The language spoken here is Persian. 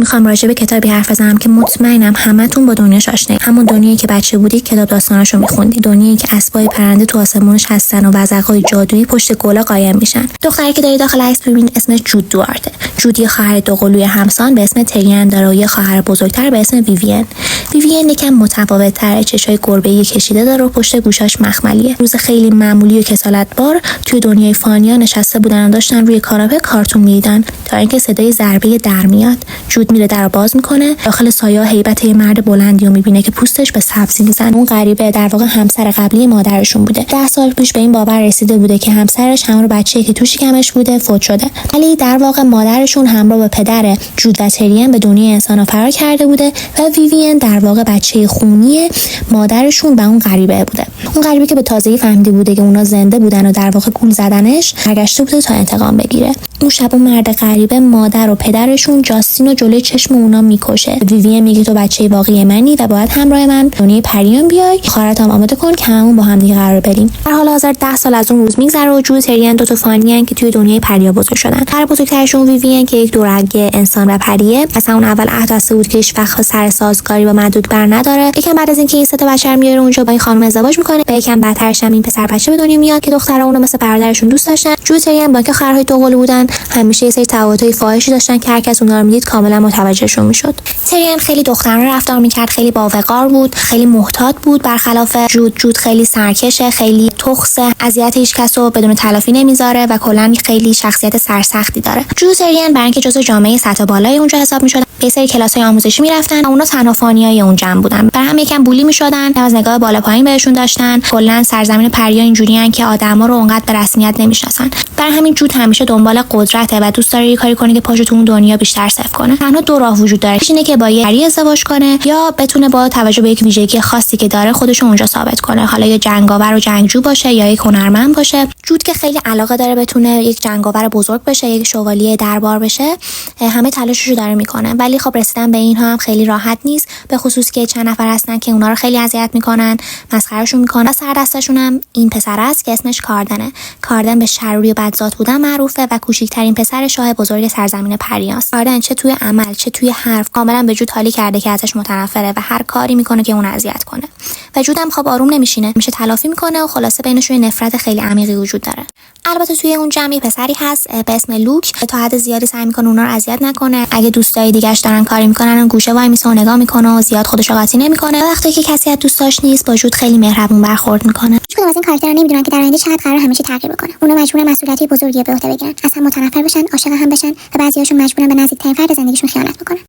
میخوام راجع به کتابی حرف بزنم که مطمئنم همتون با دنیاش آشنایید. همون دنیایی که بچه بودید کتاب داستاناشو میخوندید، دنیایی که اسبای پرنده تو آسمونش هستن و وزغای جادویی پشت گلا قایم میشن. دختری که داری داخل عکس ببینید اسمش جود دوارته. جود یه خواهر دوقلوی همسان به اسم تریان داره و یه خواهر بزرگتر به اسم ویوین. ویوین یکم متفاوت‌تره، چشای گربه‌ای کشیده داره و پشت گوشاش مخملیه. روز خیلی معمولی و کسالت‌بار توی دنیای فانیا نشسته بودن و داشتن روی کاناپه کارتون می‌دیدن تا اینکه صدای ضربه در میاد. جود میره در باز میکنه، داخل سایه هیبت یه مرد بلندی رو میبینه که پوستش به سبزی میزنه. اون غریبه در واقع همسر قبلی مادرشون بوده. 10 سال پیش به این باور رسیده بوده که همسرش همون بچه‌ای که تو شکمش بوده فوت شده، ولی در واقع مادرشون همراه با پدر جود و تریان به دنیای انسان‌ها فرار کرده بوده و ویوین در واقع بچه خونی مادرشون و اون غریبه بوده. اون غریبه که به تازگی فهمیده بوده که اونا زنده بودن و در واقع گول زدنش، برگشته بوده تا انتقام بگیره. اون شب اون مرد غریبه مادر و پدرشون جاستین رو جلوی چشم اونا میکشه. ویوین میگه تو بچه واقعی منی و باید همراه من دنیای پریان بیای، خواهرتم آماده کن که همون با هم دیگه قرار بریم. در حال حاضر 10 سال از اون روز میگذره و جود تریان دو تا فانیان که توی دنیای پریا بزرگ شدن. هر بزرگترشون ویوین که یک دورگه انسان و پریه، اصلا اون اول عهد بسته بود که هیچ وقت سر سازگاری با مدود بر نداره. یکم بعد از اینکه این سه تا بچه میاره اونجا با این خانم ازدواج میکنه، به یکم بعدترش هم این پسر بچه به دنیا میاد که دخترها اونو مثل برادرشون دوست داشتن. جود تریان با که خواهرهای دوقلو بودن، همیشه یه سری تفاوت‌های فاحشی داشتن که هر کس اونها رو میدید کاملا متوجهشون میشد. تریان خیلی دخترانه رفتار میکرد، خیلی باوقار بود، خیلی محتاط بود، برخلاف جود خیلی سرکشه، خیلی تخصه، اذیت هیچ کس رو بدون تلافی نمیذاره و کلا خیلی شخصیت سرسختی داره. جود تریان برای اینکه جزو جامعه سطح بالای اونجا حساب میشدن، به سری کلاس‌های آموزشی میرفتن و اونا تنها فانیای اون جمع بودن. برای هم یکم بولی میشدن، از نگاه بالا پایین بهشون داشتن. کلا سرزمین پریا اینجوریان که آدما رو اونقدر به رسمیت نمیشناسن. برای همین جود همیشه دنبال قدرته و دوست داره یه کاری کنه که پاشو تو اون دنیا بیشتر صفر کنه. تنها دو راه وجود داره، اینه که با یه پری ازدواج کنه یا بتونه با توجه به یک ویژگی خاصی که داره خودش اونجا ثابت کنه. حالا یا جنگاور و جنگجو باشه یا یک هنرمند باشه. جود که خیلی علاقه داره بتونه یک جنگاور بزرگ بشه، یک شوالیه دربار بشه، همه تلاششو داره میکنه. ولی خب رسیدن به اینها هم خیلی راحت نیست، به خصوص که چند نفر هستن که اونا رو خیلی اذیت میکنن، مسخرهشون میکنن. سر دستشون هم این پسر است که اسمش کاردنه. کاردن به شروری و بدذات بودن معروفه و کوچیکترین پسر شاه بزرگ سرزمین پریاست. کاردن چه توی عمل چه توی حرف کاملا به جود حالی کرده که ازش متنفره و هر کاری میکنه که اون اذیت کنه. و جود هم خب آروم نمیشینه، میشه تلافی میکنه و خلاصه بینشون نفرت خیلی عمیقی وجود داره. البته توی اون جمعی پسری هست به اسم لوک که تا حد زیادی سعی میکنه اونا رو اذیت نکنه. اگه دوستای دیگه‌اش دارن کاری میکنن اون گوشه وای میسه و نگاه میکنه و زیاد خودش رو قاطی نمیکنه. وقتی که کسی از دوستاش نیست با جود خیلی مهربون برخورد میکنه. هیچ کدوم از این کاراکترها نمیدونن که در آینده شاید قرار همیشه تغییر بکنه. اونا مجبورن مسئولیت بزرگی به عهده بگیرن، از هم متنفر بشن، عاشق هم بشن و بعضیاشون مجبورن به نزدیکترین فرد زندگیشون خیانت بکنن.